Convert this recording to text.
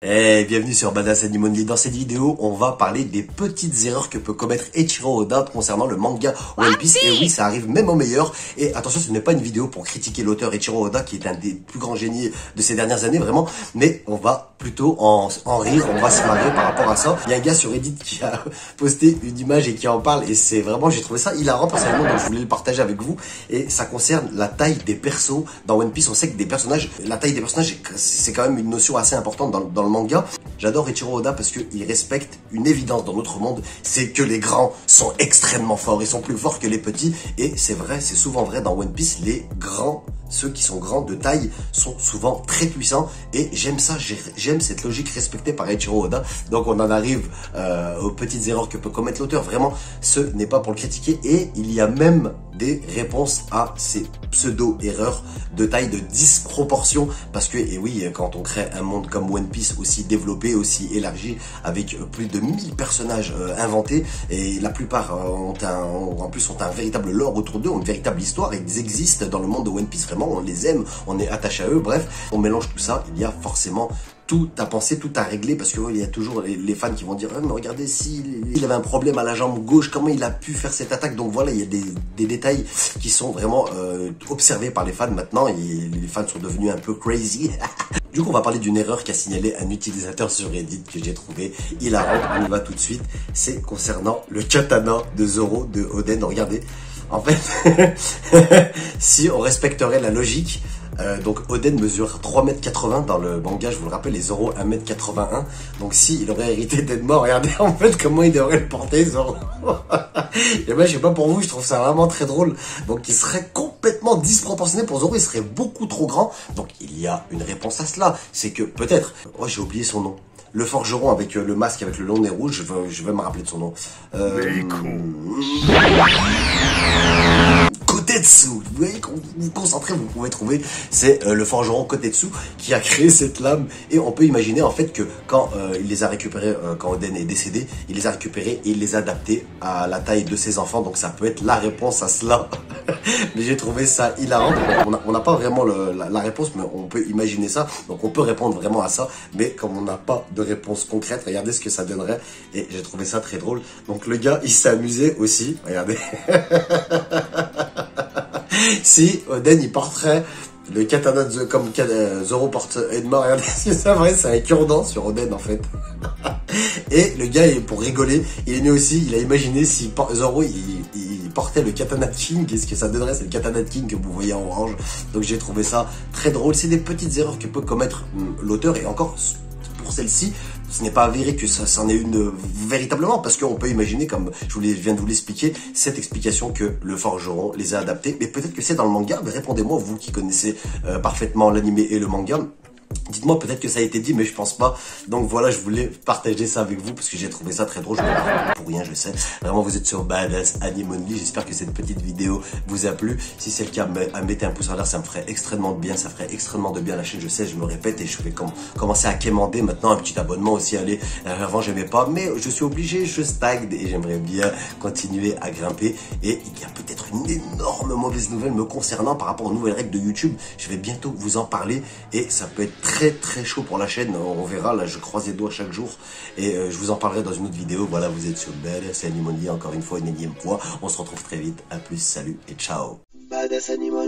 Bienvenue sur Badass Animal Only. Dans cette vidéo, on va parler des petites erreurs que peut commettre Eiichiro Oda concernant le manga One Piece. Et oui, ça arrive même au meilleur. Et attention, ce n'est pas une vidéo pour critiquer l'auteur Eiichiro Oda, qui est un des plus grands génies de ces dernières années, vraiment. Mais on va plutôt en rire, on va se marrer par rapport à ça. Il y a un gars sur Reddit qui a posté une image et qui en parle. Et c'est vraiment, j'ai trouvé ça hilarant personnellement, donc je voulais le partager avec vous. Et ça concerne la taille des persos dans One Piece. On sait que des personnages, la taille des personnages, c'est quand même une notion assez importante dans le manga. J'adore Eiichiro Oda parce qu'il respecte une évidence dans notre monde, c'est que les grands sont extrêmement forts, ils sont plus forts que les petits, et c'est vrai, c'est souvent vrai dans One Piece, les grands, ceux qui sont grands de taille, sont souvent très puissants, et j'aime ça, j'aime cette logique respectée par Eiichiro Oda. Donc on en arrive aux petites erreurs que peut commettre l'auteur, vraiment, ce n'est pas pour le critiquer, et il y a même des réponses à ces pseudo-erreurs de taille, de disproportion, parce que, et oui, quand on crée un monde comme One Piece aussi développé, aussi élargi, avec plus de 1000 personnages inventés, et la plupart en plus ont un véritable lore autour d'eux, ont une véritable histoire, et ils existent dans le monde de One Piece, vraiment, on les aime, on est attaché à eux, bref, on mélange tout ça, il y a forcément tout à penser, tout à régler, parce que il y a toujours les fans qui vont dire mais regardez, s'il avait un problème à la jambe gauche, comment il a pu faire cette attaque. Donc voilà, il y a des détails qui sont vraiment observés par les fans maintenant, et les fans sont devenus un peu crazy. Du coup, on va parler d'une erreur qu'a signalé un utilisateur sur Reddit que j'ai trouvé hilarante. On y va tout de suite. C'est concernant le katana de Zoro de Oden. Regardez, en fait, si on respecterait la logique, donc Oden mesure 3,80 m dans le manga, je vous le rappelle, les Zoro 1,81 m. Donc si il aurait hérité d'Edmond, regardez en fait comment il devrait le porter, Zoro. Et ben je sais pas pour vous, je trouve ça vraiment très drôle. Donc il serait complètement disproportionné pour Zoro, il serait beaucoup trop grand. Donc il y a une réponse à cela, c'est que peut-être, oh j'ai oublié son nom. Le forgeron avec le masque, avec le long nez rouge, je vais me rappeler de son nom. Kotetsu, vous voyez, quand vous vous concentrez, vous pouvez trouver, c'est le forgeron Kotetsu qui a créé cette lame, et on peut imaginer en fait que quand il les a récupérés, quand Oden est décédé, il les a récupérés et il les a adaptés à la taille de ses enfants, donc ça peut être la réponse à cela. Mais j'ai trouvé ça hilarant. On n'a pas vraiment la réponse, mais on peut imaginer ça, donc on peut répondre vraiment à ça, mais comme on n'a pas de réponse concrète, regardez ce que ça donnerait, et j'ai trouvé ça très drôle. Donc le gars, il s'est amusé aussi, regardez. Si Oden il porterait le katana comme Zoro porte Edmond, regardez, c'est vrai, c'est un cure-dent sur Oden en fait. Et le gars, pour rigoler, il est mis aussi, il a imaginé si Zoro il portait le katana de King, qu'est-ce que ça donnerait, c'est le katana de King que vous voyez en orange. Donc j'ai trouvé ça très drôle, c'est des petites erreurs que peut commettre l'auteur, et encore pour celle-ci, ce n'est pas avéré que ça c'en est une véritablement, parce qu'on peut imaginer, comme je viens de vous l'expliquer, cette explication que le forgeron les a adaptés, mais peut-être que c'est dans le manga. Mais répondez-moi, vous qui connaissez parfaitement l'anime et le manga. Dites-moi, peut-être que ça a été dit, mais je pense pas. Donc voilà, je voulais partager ça avec vous parce que j'ai trouvé ça très drôle. Je me marre pour rien, je sais. Vraiment, vous êtes sur Badass Animal Only. J'espère que cette petite vidéo vous a plu. Si c'est le cas, mettez un pouce en l'air, ça me ferait extrêmement de bien. Ça ferait extrêmement de bien à la chaîne. Je sais, je me répète, et je vais commencer à quémander maintenant un petit abonnement aussi. Allez, avant j'aimais pas, mais je suis obligé, je stagne et j'aimerais bien continuer à grimper. Et il y a peut-être une énorme mauvaise nouvelle me concernant par rapport aux nouvelles règles de YouTube. Je vais bientôt vous en parler, et ça peut être très chaud pour la chaîne, on verra, là je croise les doigts chaque jour, et je vous en parlerai dans une autre vidéo. Voilà, vous êtes sur Badass Animal Only, encore une fois, une énième fois, on se retrouve très vite, à plus, salut et ciao. Badass Animal